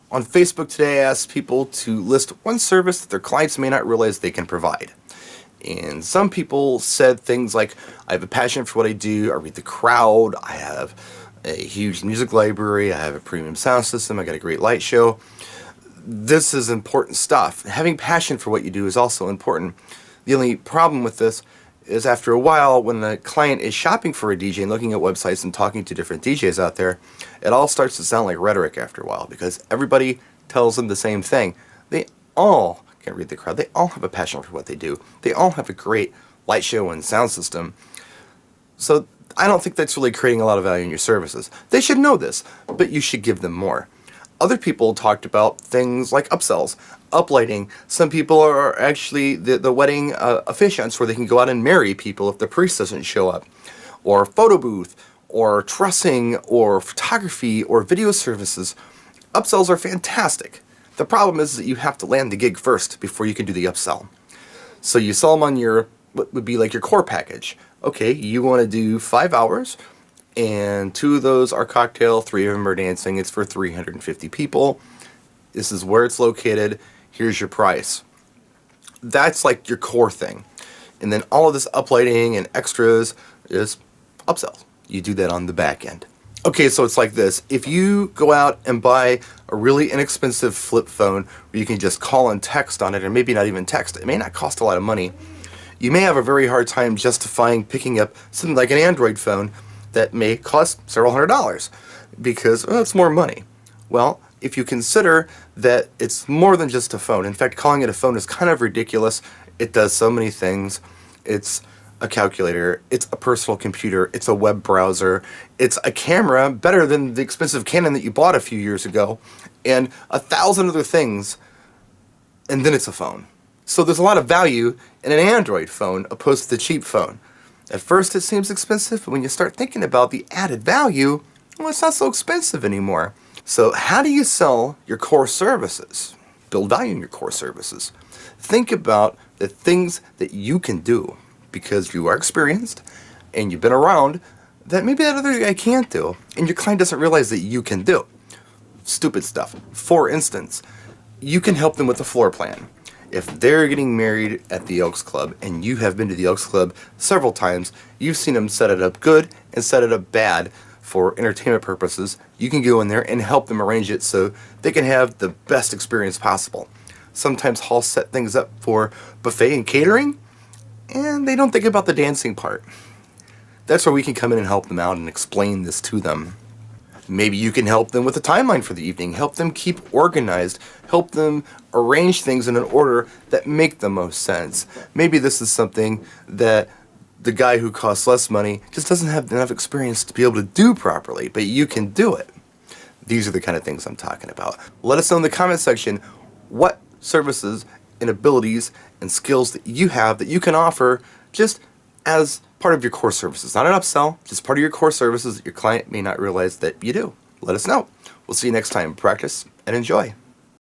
On Facebook today, I asked people to list one service that their clients may not realize they can provide. And some people said things like, I have a passion for what I do, I read the crowd, I have a huge music library, I have a premium sound system, I got a great light show. This is important stuff. Having passion for what you do is also important. The only problem with this is after a while, when the client is shopping for a DJ and looking at websites and talking to different DJs out there, it all starts to sound like rhetoric after a while because everybody tells them the same thing. They all can read the crowd. They all have a passion for what they do. They all have a great light show and sound system. So I don't think that's really creating a lot of value in your services. They should know this, but you should give them more. Other people talked about things like upsells, uplighting. Some people are actually the wedding officiants where they can go out and marry people if the priest doesn't show up. Or photo booth, or trussing, or photography, or video services. Upsells are fantastic. The problem is that you have to land the gig first before you can do the upsell. So you sell them on your, what would be like your core package. Okay, you want to do 5 hours, and 2 of those are cocktail, 3 of them are dancing. It's for 350 people. This is where it's located. Here's your price. That's like your core thing. And then all of this uplighting and extras is upsells. You do that on the back end. Okay, so it's like this. If you go out and buy a really inexpensive flip phone where you can just call and text on it, or maybe not even text, it may not cost a lot of money. You may have a very hard time justifying picking up something like an Android phone that may cost several $100s because, well, it's more money. Well, if you consider that it's more than just a phone, in fact, calling it a phone is kind of ridiculous. It does so many things. It's a calculator, it's a personal computer, it's a web browser, it's a camera better than the expensive Canon that you bought a few years ago, and 1,000 other things, and then it's a phone. So there's a lot of value in an Android phone opposed to the cheap phone. At first it seems expensive, but when you start thinking about the added value, well, it's not so expensive anymore. So how do you sell your core services? Build value in your core services. Think about the things that you can do because you are experienced and you've been around that maybe that other guy can't do, and your client doesn't realize that you can do. Stupid stuff. For instance, you can help them with a floor plan. If they're getting married at the Elks Club and you have been to the Elks Club several times, you've seen them set it up good and set it up bad for entertainment purposes, you can go in there and help them arrange it so they can have the best experience possible. Sometimes halls set things up for buffet and catering, and they don't think about the dancing part. That's where we can come in and help them out and explain this to them. Maybe you can help them with a timeline for the evening, help them keep organized, help them arrange things in an order that make the most sense. Maybe this is something that the guy who costs less money just doesn't have enough experience to be able to do properly, but you can do it. These are the kind of things I'm talking about. Let us know in the comment section what services and abilities and skills that you have that you can offer just as part of your core services. Not an upsell, just part of your core services that your client may not realize that you do. Let us know. We'll see you next time. Practice and enjoy.